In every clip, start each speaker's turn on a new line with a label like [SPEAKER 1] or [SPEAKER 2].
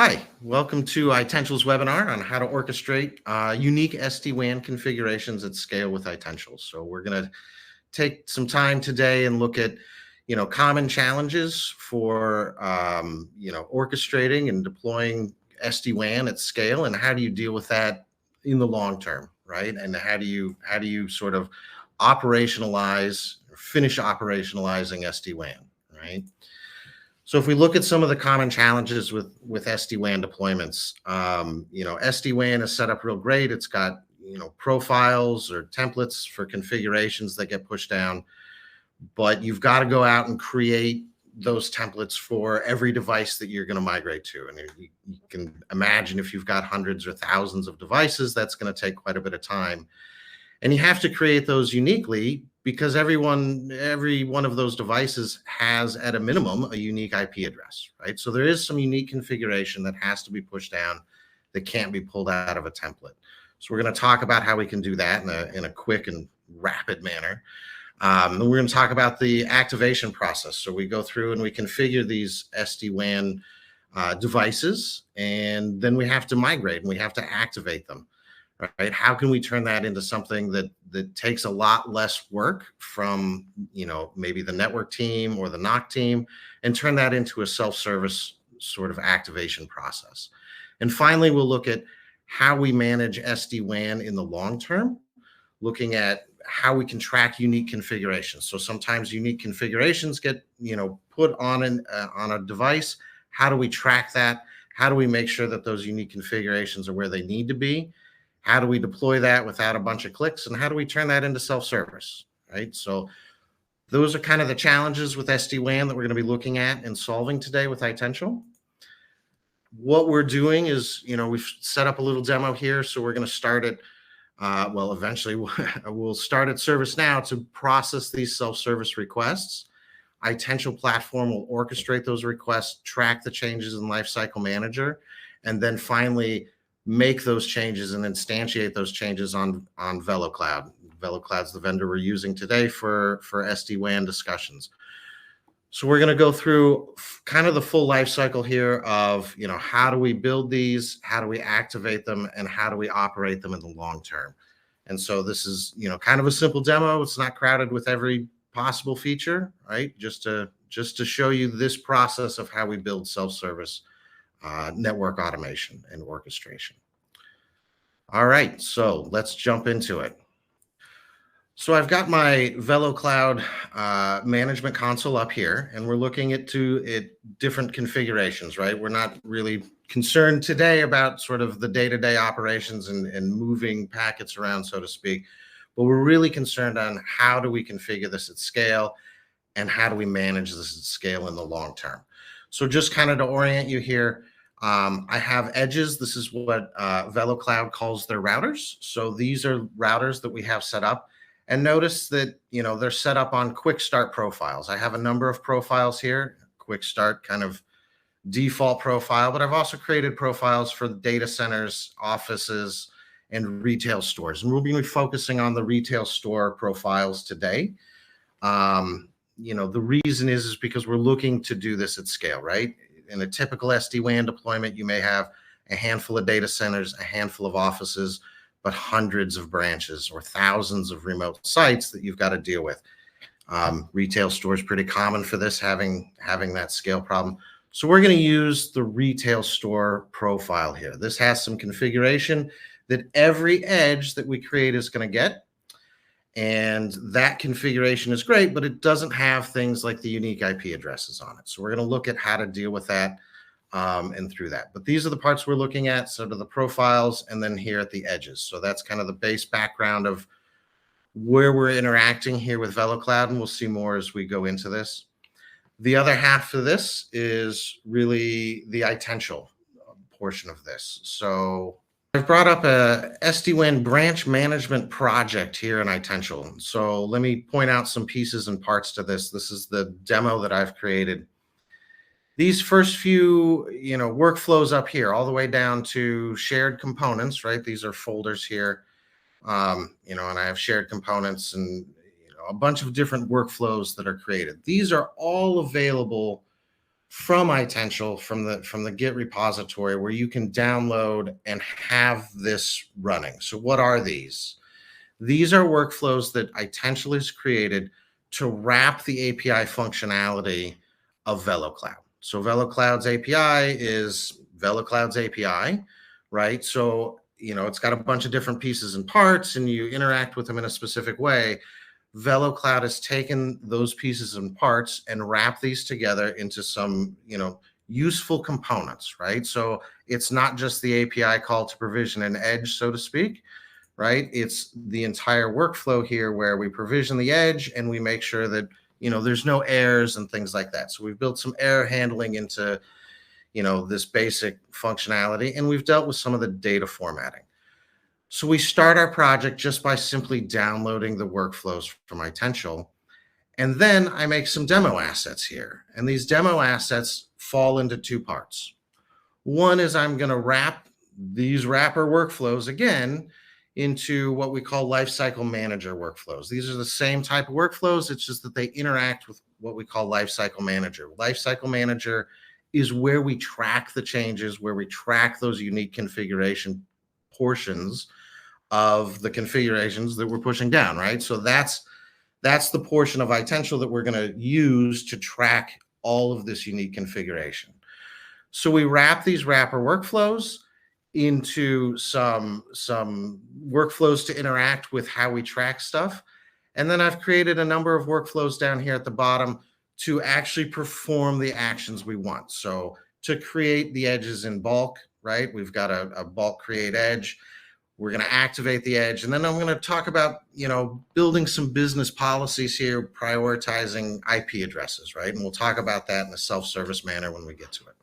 [SPEAKER 1] Hi, welcome to Itential's webinar on how to orchestrate unique SD-WAN configurations at scale with Itential. So we're going to take some time today and look at, common challenges for, orchestrating and deploying SD-WAN at scale, and how do you deal with that in the long term, right? And how do you sort of operationalize or finish operationalizing SD-WAN, right? So if we look at some of the common challenges with SD-WAN deployments, SD-WAN is set up real great. It's got, profiles or templates for configurations that get pushed down, but you've got to go out and create those templates for every device that you're going to migrate to. And you can imagine if you've got hundreds or thousands of devices, that's going to take quite a bit of time. And you have to create those uniquely because every one of those devices has, at a minimum, a unique IP address, right? So there is some unique configuration that has to be pushed down that can't be pulled out of a template. So we're going to talk about how we can do that in a quick and rapid manner. And we're going to talk about the activation process. So we go through and we configure these SD-WAN devices, and then we have to migrate and we have to activate them. Right? How can we turn that into something that takes a lot less work from, maybe the network team or the NOC team, and turn that into a self-service sort of activation process? And finally, we'll look at how we manage SD-WAN in the long term, looking at how we can track unique configurations. So sometimes unique configurations get, put on a device. How do we track that? How do we make sure that those unique configurations are where they need to be? How do we deploy that without a bunch of clicks? And how do we turn that into self-service, right? So those are kind of the challenges with SD-WAN that we're going to be looking at and solving today with Itential. What we're doing is, we've set up a little demo here. So we're going to start it. Eventually we'll start at ServiceNow to process these self-service requests. Itential Platform will orchestrate those requests, track the changes in Lifecycle Manager, and then finally make those changes and instantiate those changes on VeloCloud. VeloCloud's the vendor we're using today for SD-WAN discussions. So we're going to go through kind of the full life cycle here of, how do we build these, how do we activate them, and how do we operate them in the long term. And so this is, kind of a simple demo. It's not crowded with every possible feature, right? Just to show you this process of how we build self-service network automation and orchestration. All right, so let's jump into it. So I've got my VeloCloud management console up here, and we're looking at different configurations, right? We're not really concerned today about sort of the day-to-day operations and moving packets around, so to speak, but we're really concerned on how do we configure this at scale and how do we manage this at scale in the long term. So just kind of to orient you here, I have edges. This is what VeloCloud calls their routers. So these are routers that we have set up. And notice that, they're set up on quick start profiles. I have a number of profiles here, quick start kind of default profile, but I've also created profiles for data centers, offices, and retail stores. And we'll be focusing on the retail store profiles today. The reason is because we're looking to do this at scale, right? In a typical SD-WAN deployment, you may have a handful of data centers, a handful of offices, but hundreds of branches or thousands of remote sites that you've got to deal with. Retail stores pretty common for this, having that scale problem. So we're going to use the retail store profile here. This has some configuration that every edge that we create is going to get. And that configuration is great, but it doesn't have things like the unique IP addresses on it. So we're going to look at how to deal with that and through that. But these are the parts we're looking at, sort of the profiles, and then here at the edges. So that's kind of the base background of where we're interacting here with VeloCloud, and we'll see more as we go into this. The other half of this is really the Itential portion of this. So I've brought up a SD-WAN branch management project here in Itential. So let me point out some pieces and parts to this. This is the demo that I've created. These first few, workflows up here, all the way down to shared components, right? These are folders here, and I have shared components and a bunch of different workflows that are created. These are all available from Itential, from the Git repository, where you can download and have this running. So what are these? These are workflows that Itential has created to wrap the API functionality of VeloCloud. So VeloCloud's API is VeloCloud's API, right? So, it's got a bunch of different pieces and parts, and you interact with them in a specific way. VeloCloud has taken those pieces and parts and wrapped these together into some, useful components, right? So it's not just the API call to provision an edge, so to speak, right? It's the entire workflow here where we provision the edge and we make sure that, there's no errors and things like that. So we've built some error handling into, this basic functionality, and we've dealt with some of the data formatting. So we start our project just by simply downloading the workflows from Itential. And then I make some demo assets here. And these demo assets fall into two parts. One is I'm going to wrap these wrapper workflows again into what we call lifecycle manager workflows. These are the same type of workflows. It's just that they interact with what we call lifecycle manager. Lifecycle manager is where we track the changes, where we track those unique configuration portions of the configurations that we're pushing down, right? So that's the portion of Itential that we're going to use to track all of this unique configuration. So we wrap these wrapper workflows into some workflows to interact with how we track stuff. And then I've created a number of workflows down here at the bottom to actually perform the actions we want. So to create the edges in bulk, right? We've got a bulk create edge. We're going to activate the edge. And then I'm going to talk about, building some business policies here, prioritizing IP addresses, right? And we'll talk about that in a self-service manner when we get to it.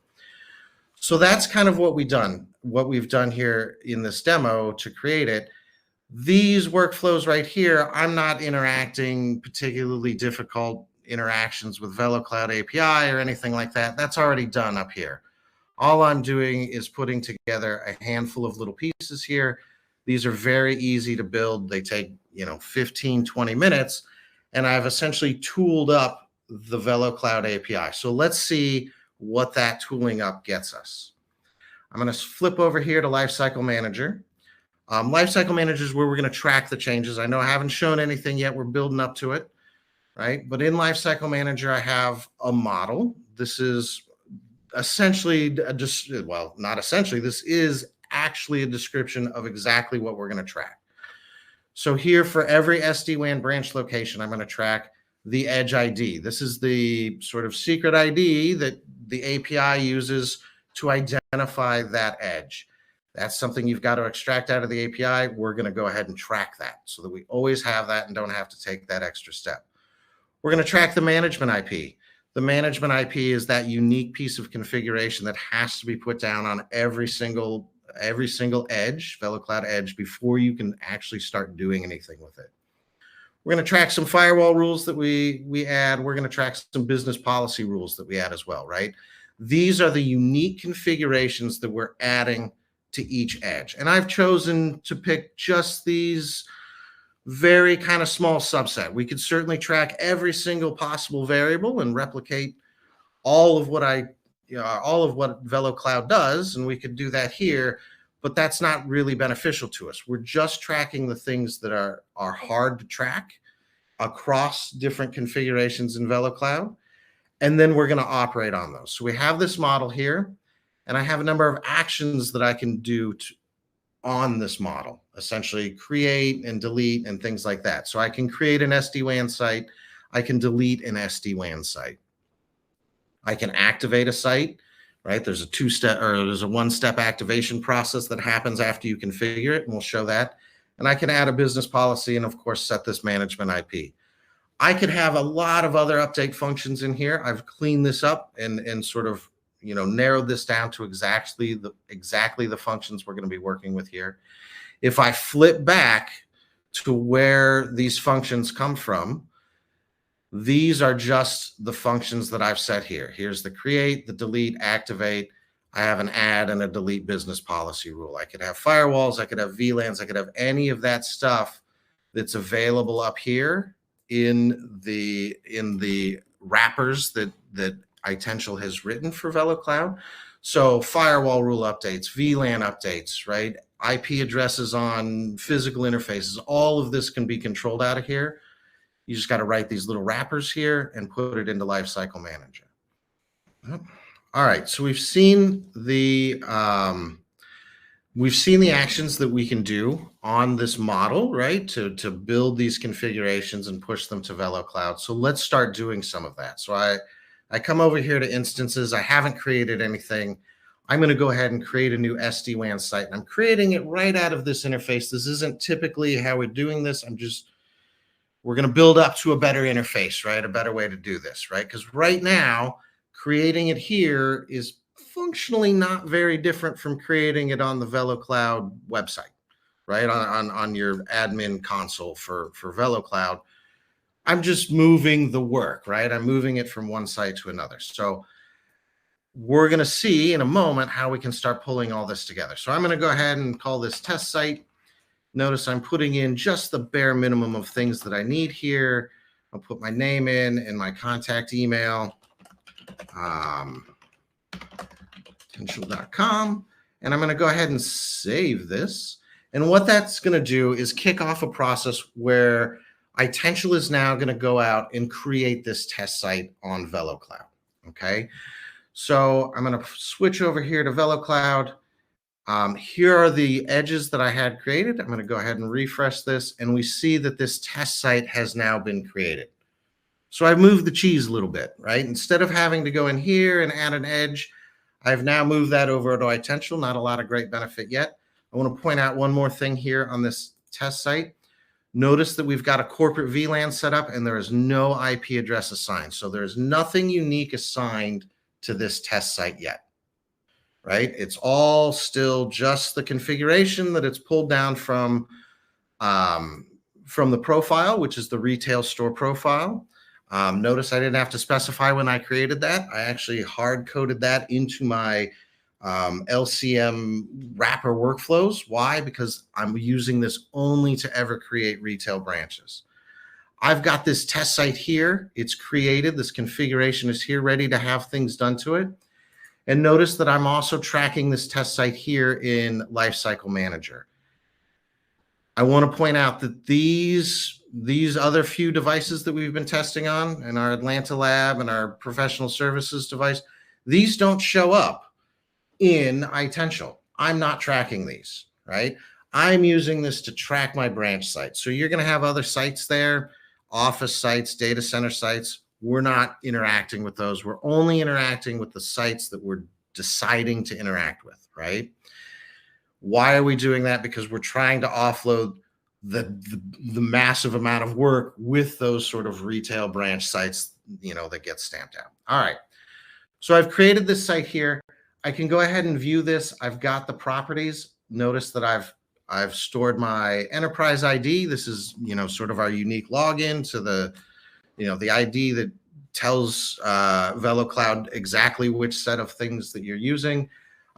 [SPEAKER 1] So that's kind of what we've done here in this demo to create it. These workflows right here, I'm not interacting particularly difficult interactions with VeloCloud API or anything like that. That's already done up here. All I'm doing is putting together a handful of little pieces here. These are very easy to build. They take, 15, 20 minutes, and I've essentially tooled up the VeloCloud API. So let's see what that tooling up gets us. I'm going to flip over here to Lifecycle Manager. Lifecycle Manager is where we're going to track the changes. I know I haven't shown anything yet. We're building up to it, right? But in Lifecycle Manager, I have a model. This is essentially not essentially. This is actually a description of exactly what we're going to track. So here for every SD-WAN branch location, I'm going to track the edge ID. This is the sort of secret ID that the API uses to identify that edge. That's something you've got to extract out of the API. We're going to go ahead and track that so that we always have that and don't have to take that extra step. We're going to track the management IP. The management IP is that unique piece of configuration that has to be put down on every single edge, VeloCloud edge, before you can actually start doing anything with it. We're going to track some firewall rules that we add. We're going to track some business policy rules that we add as well, right? These are the unique configurations that we're adding to each edge. And I've chosen to pick just these very kind of small subset. We could certainly track every single possible variable and replicate all of what VeloCloud does, and we could do that here, but that's not really beneficial to us. We're just tracking the things that are hard to track across different configurations in VeloCloud, and then we're going to operate on those. So we have this model here, and I have a number of actions that I can do on this model, essentially create and delete and things like that. So I can create an SD-WAN site. I can delete an SD-WAN site. I can activate a site, right? There's a one-step activation process that happens after you configure it, and we'll show that. And I can add a business policy and, of course, set this management IP. I could have a lot of other update functions in here. I've cleaned this up and sort of narrowed this down to exactly the functions we're going to be working with here. If I flip back to where these functions come from, these are just the functions that I've set here. Here's the create, the delete, activate. I have an add and a delete business policy rule. I could have firewalls, I could have VLANs, I could have any of that stuff that's available up here in the wrappers that Itential has written for VeloCloud. So firewall rule updates, VLAN updates, right? IP addresses on physical interfaces, all of this can be controlled out of here. You just got to write these little wrappers here and put it into Lifecycle Manager. All right, so we've seen the actions that we can do on this model, right, to build these configurations and push them to VeloCloud. So let's start doing some of that. So I come over here to instances. I haven't created anything. I'm going to go ahead and create a new SD-WAN site. And I'm creating it right out of this interface. This isn't typically how we're doing this. We're going to build up to a better interface, right? A better way to do this, right? Because right now, creating it here is functionally not very different from creating it on the VeloCloud website, right? On your admin console for VeloCloud. I'm just moving the work, right? I'm moving it from one site to another. So we're going to see in a moment how we can start pulling all this together. So I'm going to go ahead and call this test site. Notice I'm putting in just the bare minimum of things that I need here. I'll put my name in and my contact email, Itential.com, and I'm going to go ahead and save this. And what that's going to do is kick off a process where Itential is now going to go out and create this test site on VeloCloud. Okay, so I'm going to switch over here to VeloCloud. Here are the edges that I had created. I'm going to go ahead and refresh this, and we see that this test site has now been created. So I've moved the cheese a little bit, right? Instead of having to go in here and add an edge, I've now moved that over to Itential. Not a lot of great benefit yet. I want to point out one more thing here on this test site. Notice that we've got a corporate VLAN set up, and there is no IP address assigned. So there's nothing unique assigned to this test site yet. Right? It's all still just the configuration that it's pulled down from the profile, which is the retail store profile. Notice I didn't have to specify when I created that. I actually hard-coded that into my LCM wrapper workflows. Why? Because I'm using this only to ever create retail branches. I've got this test site here. It's created. This configuration is here, ready to have things done to it. And notice that I'm also tracking this test site here in Lifecycle Manager. I want to point out that these other few devices that we've been testing on in our Atlanta lab and our professional services device, these don't show up in Itential. I'm not tracking these, right? I'm using this to track my branch sites. So you're going to have other sites there, office sites, data center sites. We're not interacting with those. We're only interacting with the sites that we're deciding to interact with, right? Why are we doing that? Because we're trying to offload the massive amount of work with those sort of retail branch sites, that get stamped out. All right. So I've created this site here. I can go ahead and view this. I've got the properties. Notice that I've stored my enterprise ID. This is, sort of our unique login to the ID that tells VeloCloud exactly which set of things that you're using.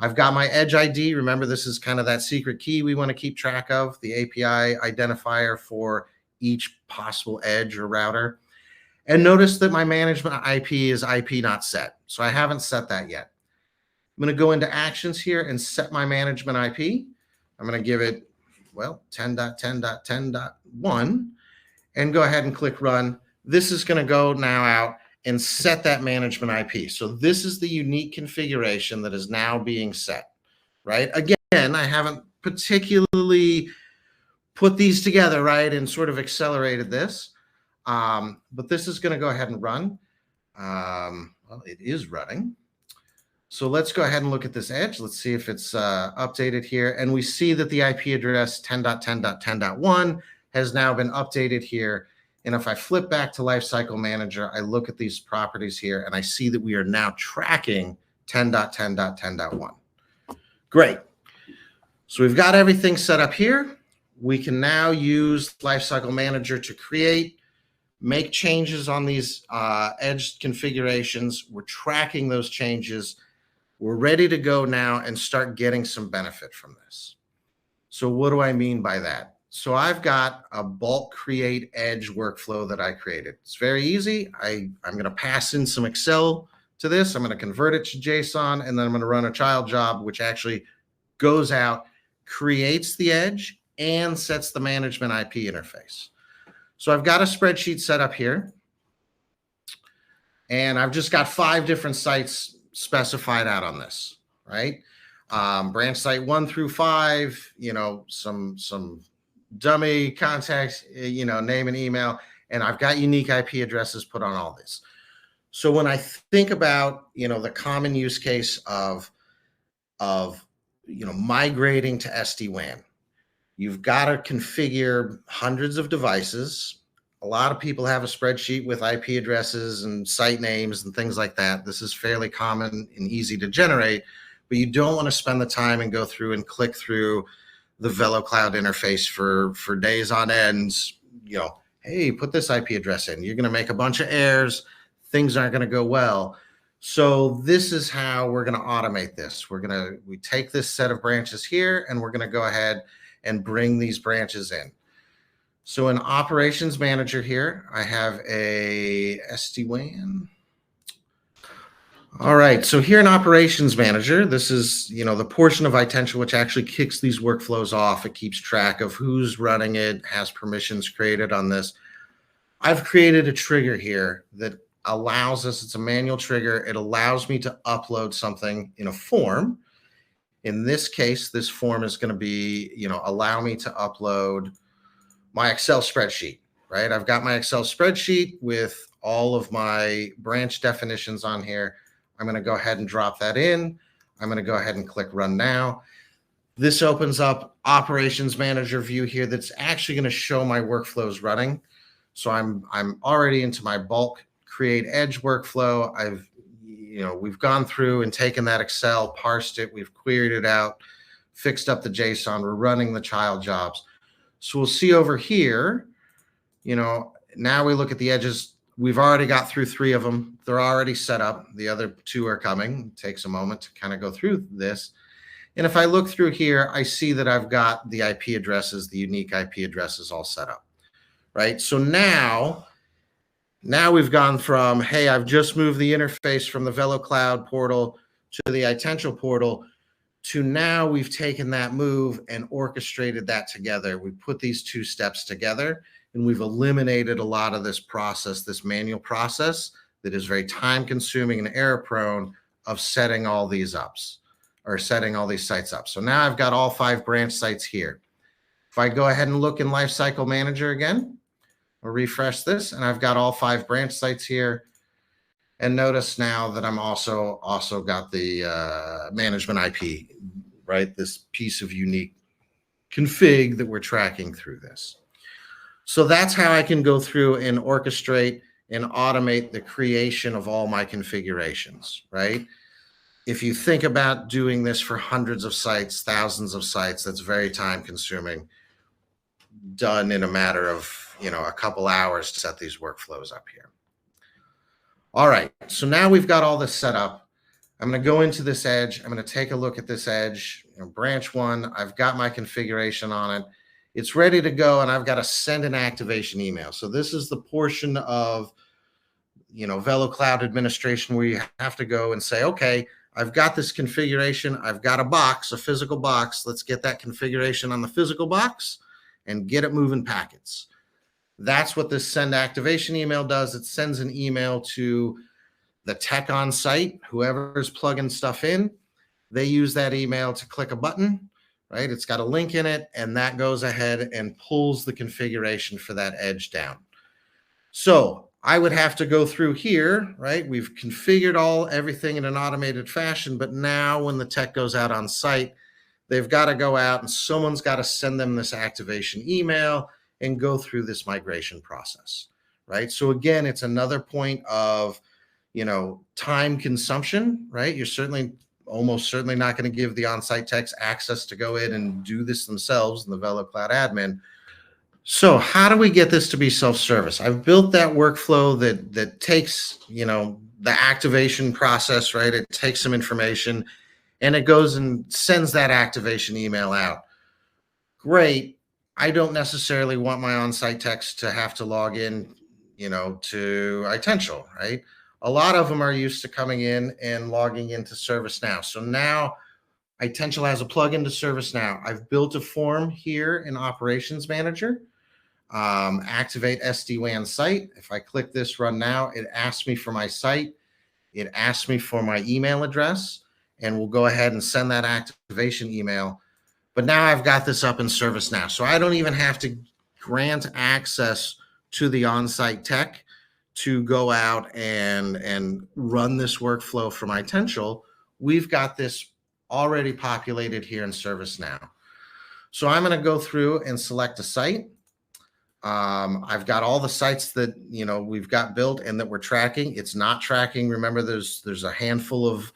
[SPEAKER 1] I've got my edge ID. Remember, this is kind of that secret key we want to keep track of, the API identifier for each possible edge or router. And notice that my management IP is IP not set. So I haven't set that yet. I'm going to go into actions here and set my management IP. I'm going to give it, 10.10.10.1 and go ahead and click run. This is going to go now out and set that management IP. So this is the unique configuration that is now being set, right? Again, I haven't particularly put these together, right, and sort of accelerated this. But this is going to go ahead and run. It is running. So let's go ahead and look at this edge. Let's see if it's updated here. And we see that the IP address 10.10.10.1 has now been updated here. And if I flip back to Lifecycle Manager, I look at these properties here, and I see that we are now tracking 10.10.10.1. Great. So we've got everything set up here. We can now use Lifecycle Manager to create, make changes on these edge configurations. We're tracking those changes. We're ready to go now and start getting some benefit from this. So what do I mean by that? So I've got a bulk create edge workflow that I created. It's very easy. I'm going to pass in some Excel to this. I'm going to convert it to JSON, and then I'm going to run a child job, which actually goes out, creates the edge, and sets the management IP interface. So I've got a spreadsheet set up here, and I've just got 5 different sites specified out on this, right? Branch site 1 through 5, some dummy contacts, name and email, and I've got unique IP addresses put on all this. So when I think about, the common use case of migrating to SD-WAN, you've got to configure hundreds of devices. A lot of people have a spreadsheet with IP addresses and site names and things like that. This is fairly common and easy to generate, but you don't want to spend the time and go through and click through the VeloCloud interface for days on end. Hey, put this IP address in. You're going to make a bunch of errors. Things aren't going to go well. So this is how we're going to automate this. We take this set of branches here, and we're going to go ahead and bring these branches in. So in Operations Manager here, I have a SD-WAN. All right, so here in Operations Manager, this is, the portion of Itential which actually kicks these workflows off. It keeps track of who's running it, has permissions created on this. I've created a trigger here that allows us, it's a manual trigger. It allows me to upload something in a form. In this case, this form is going to be, allow me to upload my Excel spreadsheet, right? I've got my Excel spreadsheet with all of my branch definitions on here. I'm going to go ahead and drop that in. I'm going to go ahead and click Run Now. This opens up Operations Manager view here that's actually going to show my workflows running. So I'm already into my bulk create edge workflow. We've gone through and taken that Excel, parsed it, we've queried it out, fixed up the JSON, we're running the child jobs. So we'll see over here, now we look at the edges. We've already got through 3 of them. They're already set up. The other 2 are coming. It takes a moment to kind of go through this. And if I look through here, I see that I've got the IP addresses, the unique IP addresses all set up, right? So now we've gone from, hey, I've just moved the interface from the VeloCloud portal to the Itential portal, to now we've taken that move and orchestrated that together. We put these 2 steps together, and we've eliminated a lot of this process, this manual process that is very time consuming and error prone of setting all these ups or setting all these sites up. So now I've got all 5 branch sites here. If I go ahead and look in Lifecycle Manager again, I'll refresh this, and I've got all 5 branch sites here. And notice now that I'm also got the management IP, right? This piece of unique config that we're tracking through this. So that's how I can go through and orchestrate and automate the creation of all my configurations, right? If you think about doing this for hundreds of sites, thousands of sites, that's very time consuming, done in a matter of, a couple hours to set these workflows up here. All right, so now we've got all this set up. I'm going to go into this edge. I'm going to take a look at this edge, branch 1. I've got my configuration on it. It's ready to go, and I've got to send an activation email. So this is the portion of, VeloCloud administration where you have to go and say, okay, I've got this configuration. I've got a box, a physical box. Let's get that configuration on the physical box and get it moving packets. That's what this send activation email does. It sends an email to the tech on site, whoever's plugging stuff in. They use that email to click a button, right? It's got a link in it, and that goes ahead and pulls the configuration for that edge down. So I would have to go through here, right? We've configured everything in an automated fashion, but now when the tech goes out on site, they've got to go out and someone's got to send them this activation email and go through this migration process, right? So again, it's another point of, time consumption, right? You're almost certainly not going to give the on-site techs access to go in and do this themselves in the VeloCloud admin. So how do we get this to be self-service? I've built that workflow that takes, the activation process, right? It takes some information and it goes and sends that activation email out. Great. I don't necessarily want my on-site techs to have to log in, to Itential, right? A lot of them are used to coming in and logging into ServiceNow. So now Itential has a plugin to ServiceNow. I've built a form here in Operations Manager. Activate SD-WAN site. If I click this run now, it asks me for my site. It asks me for my email address, and we'll go ahead and send that activation email. But now I've got this up in ServiceNow. So I don't even have to grant access to the on-site tech to go out and run this workflow from Itential. We've got this already populated here in ServiceNow. So I'm going to go through and select a site. I've got all the sites that we've got built and that we're tracking. It's not tracking. Remember, there's a handful of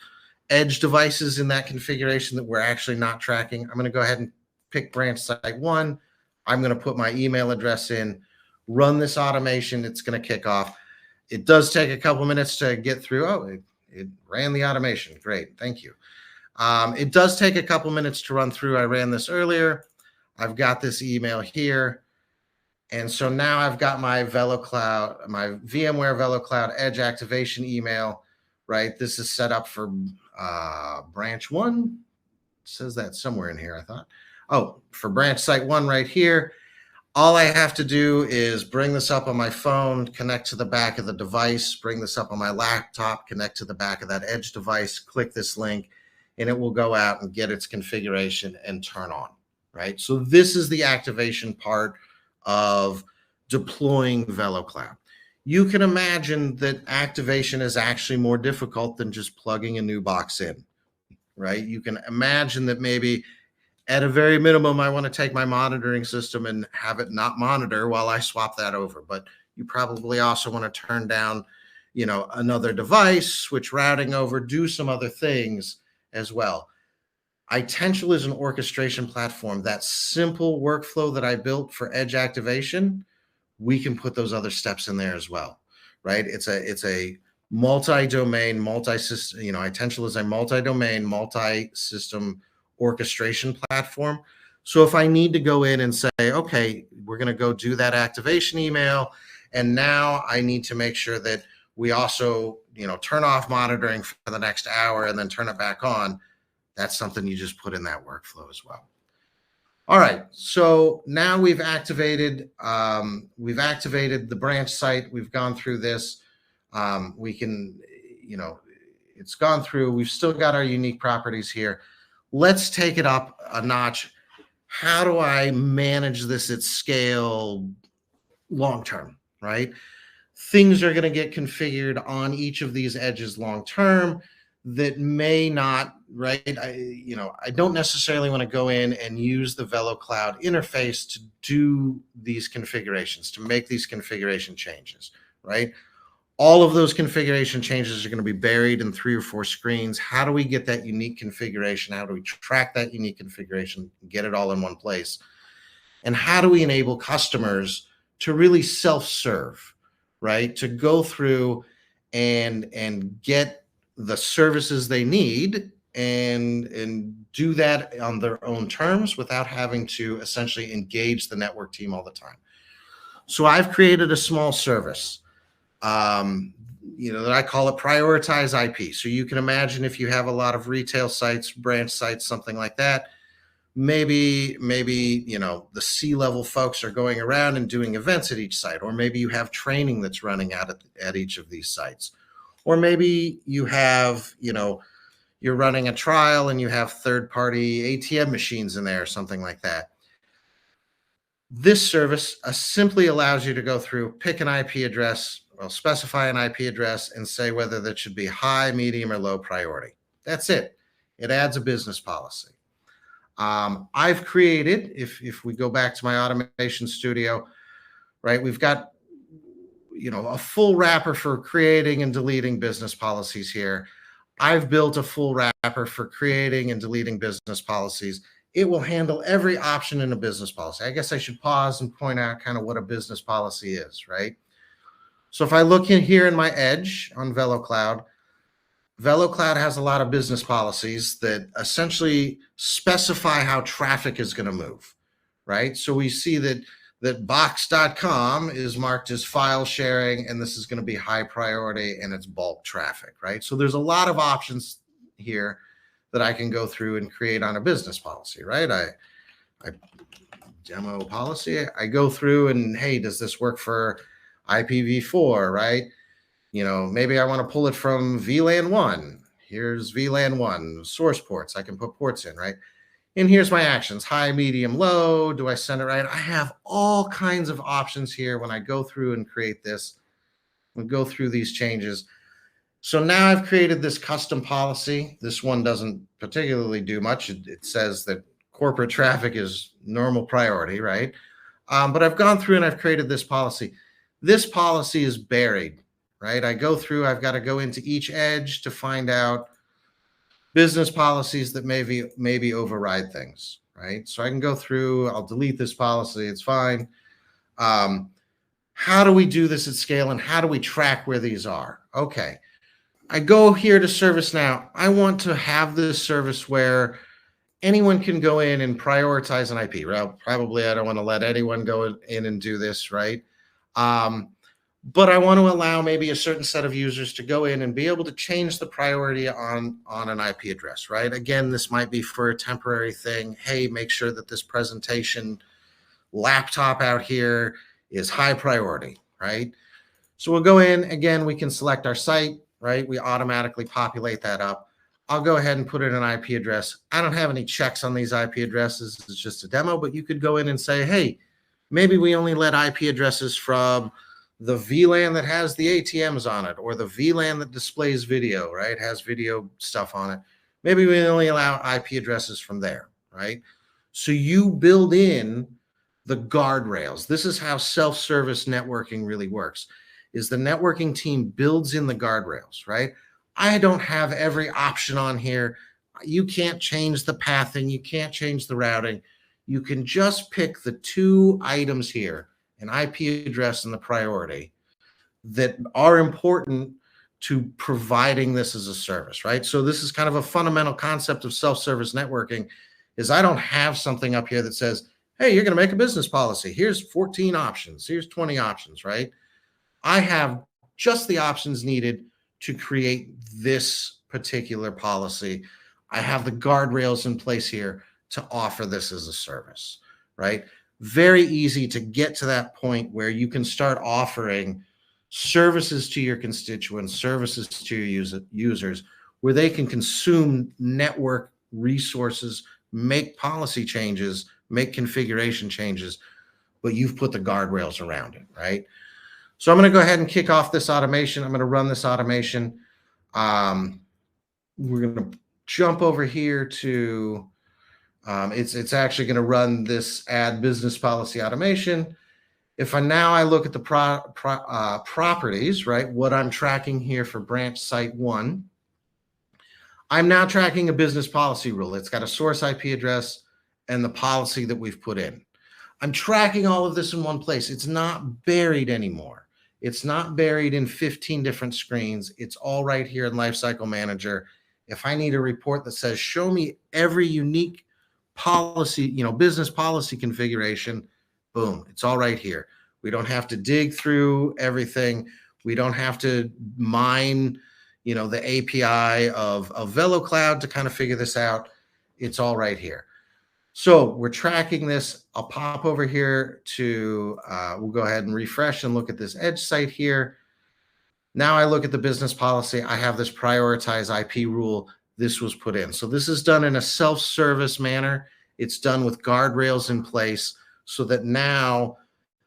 [SPEAKER 1] edge devices in that configuration that we're actually not tracking. I'm going to go ahead and pick branch site 1. I'm going to put my email address in, run this automation. It's going to kick off. It does take a couple minutes to get through. Oh, it ran the automation. Great. Thank you. It does take a couple minutes to run through. I ran this earlier. I've got this email here. And so now I've got my VeloCloud, my VMware VeloCloud Edge activation email, right? This is set up for branch 1. It says that somewhere in here, I thought. Oh, for branch site 1 right here. All I have to do is bring this up on my phone, connect to the back of the device, bring this up on my laptop, connect to the back of that Edge device, click this link, and it will go out and get its configuration and turn on, right? So this is the activation part of deploying VeloCloud. You can imagine that activation is actually more difficult than just plugging a new box in, right? You can imagine that maybe at a very minimum, I want to take my monitoring system and have it not monitor while I swap that over. But you probably also want to turn down, another device, switch routing over, do some other things as well. Itential is an orchestration platform. That simple workflow that I built for edge activation, we can put those other steps in there as well, right? It's a multi-domain, multi-system, Itential is a multi-domain, multi-system orchestration platform. So if I need to go in and say, okay, we're going to go do that activation email, and now I need to make sure that we also, turn off monitoring for the next hour and then turn it back on, that's something you just put in that workflow as well. All right, so now we've activated the branch site. We've gone through this. We can, it's gone through. We've still got our unique properties here. Let's take it up a notch. How do I manage this at scale long-term, right? Things are going to get configured on each of these edges long-term that may not, right? I don't necessarily want to go in and use the VeloCloud interface to do these configurations, to make these configuration changes, right? All of those configuration changes are going to be buried in 3 or 4 screens. How do we get that unique configuration? How do we track that unique configuration, get it all in one place? And how do we enable customers to really self-serve, right? To go through and get the services they need and do that on their own terms without having to essentially engage the network team all the time. So I've created a small service. That I call it prioritize IP. So you can imagine if you have a lot of retail sites, branch sites, something like that, maybe, the C-level folks are going around and doing events at each site, or maybe you have training that's running out at each of these sites, or maybe you have, you're running a trial and you have third-party ATM machines in there or something like that. This service simply allows you to go through, pick an IP address, specify an IP address, and say whether that should be high, medium, or low priority. That's it. It adds a business policy. I've created, if we go back to my automation studio, right, we've got, a full wrapper for creating and deleting business policies here. I've built a full wrapper for creating and deleting business policies. It will handle every option in a business policy. I guess I should pause and point out kind of what a business policy is, right? So if I look in here in my edge on VeloCloud, VeloCloud has a lot of business policies that essentially specify how traffic is going to move, right? So we see that that box.com is marked as file sharing, and this is going to be high priority and it's bulk traffic, right? So there's a lot of options here that I can go through and create on a business policy, right? I demo policy, I go through and, hey, does this work for IPv4, right? Maybe I want to pull it from VLAN 1. Here's VLAN 1 source ports. I can put ports in, right? And here's my actions: high, medium, low. Do I send it right? I have all kinds of options here when I go through and create this. We go through these changes. So now I've created this custom policy. This one doesn't particularly do much. It says that corporate traffic is normal priority, right? But I've gone through and I've created this policy. This policy is buried, right? I go through, I've got to go into each edge to find out business policies that maybe override things, right? So I can go through, I'll delete this policy, it's fine. How do we do this at scale, and how do we track where these are? Okay, I go here to ServiceNow. I want to have this service where anyone can go in and prioritize an IP. Well, probably I don't want to let anyone go in and do this, right? But I want to allow maybe a certain set of users to go in and be able to change the priority on an IP address, right? Again, this might be for a temporary thing. Hey, make sure that this presentation laptop out here is high priority, right? So we'll go in, again, we can select our site, right? We automatically populate that up. I'll go ahead and put in an IP address. I don't have any checks on these IP addresses. It's just a demo, but you could go in and say, hey, maybe we only let IP addresses from the VLAN that has the ATMs on it, or the VLAN that displays video, right? Has video stuff on it. Maybe we only allow IP addresses from there, right? So you build in the guardrails. This is how self-service networking really works, is the networking team builds in the guardrails, right? I don't have every option on here. You can't change the pathing. You can't change the routing. You can just pick the two items here, an IP address and the priority, that are important to providing this as a service, right? So this is kind of a fundamental concept of self-service networking, is I don't have something up here that says, hey, you're going to make a business policy. Here's 14 options. Here's 20 options, right? I have just the options needed to create this particular policy. I have the guardrails in place here to offer this as a service, right? Very easy to get to that point where you can start offering services to your constituents, services to your users, where they can consume network resources, make policy changes, make configuration changes, but you've put the guardrails around it, right? So I'm going to go ahead and kick off this automation. I'm going to run this automation. We're going to jump over here to, it's actually going to run this add business policy automation. If I look at the properties, right, what I'm tracking here for branch site 1, I'm now tracking a business policy rule. It's got a source IP address and the policy that we've put in. I'm tracking all of this in one place. It's not buried anymore. It's not buried in 15 different screens. It's all right here in Lifecycle Manager. If I need a report that says, show me every unique policy, business policy configuration, boom, it's all right here. We don't have to dig through everything. We don't have to mine, the API of VeloCloud to kind of figure this out. It's all right here. So we're tracking this. I'll pop over here to, we'll go ahead and refresh and look at this edge site here. Now I look at the business policy. I have this prioritize IP rule. This was put in. So this is done in a self-service manner. It's done with guardrails in place so that now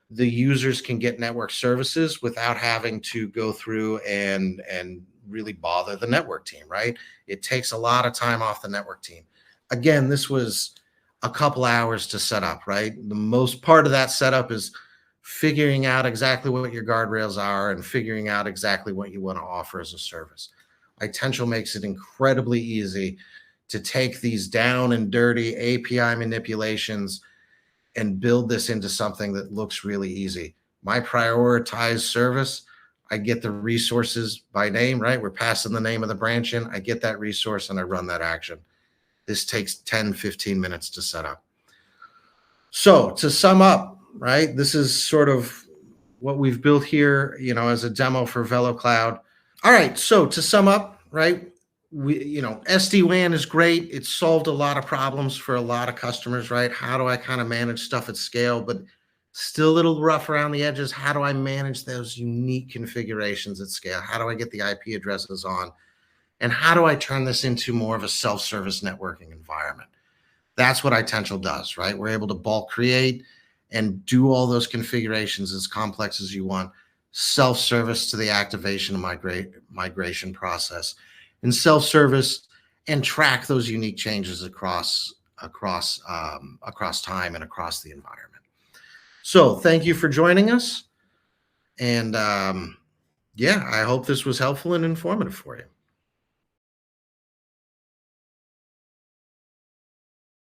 [SPEAKER 1] the users can get network services without having to go through and really bother the network team, right? It takes a lot of time off the network team. Again, this was a couple hours to set up, right? The most part of that setup is figuring out exactly what your guardrails are and figuring out exactly what you want to offer as a service. Itential makes it incredibly easy to take these down and dirty API manipulations and build this into something that looks really easy. My prioritized service, I get the resources by name, right? We're passing the name of the branch in. I get that resource and I run that action. This takes 10, 15 minutes to set up. So to sum up, right? This is sort of what we've built here, as a demo for VeloCloud. All right, so to sum up, right? SD-WAN is great. It's solved a lot of problems for a lot of customers, right? How do I kind of manage stuff at scale, but still a little rough around the edges? How do I manage those unique configurations at scale? How do I get the IP addresses on? And how do I turn this into more of a self-service networking environment? That's what Itential does, right? We're able to bulk create and do all those configurations as complex as you want, self-service to the activation and migration process, and self-service and track those unique changes across time and across the environment. So thank you for joining us. And yeah, I hope this was helpful and informative for you.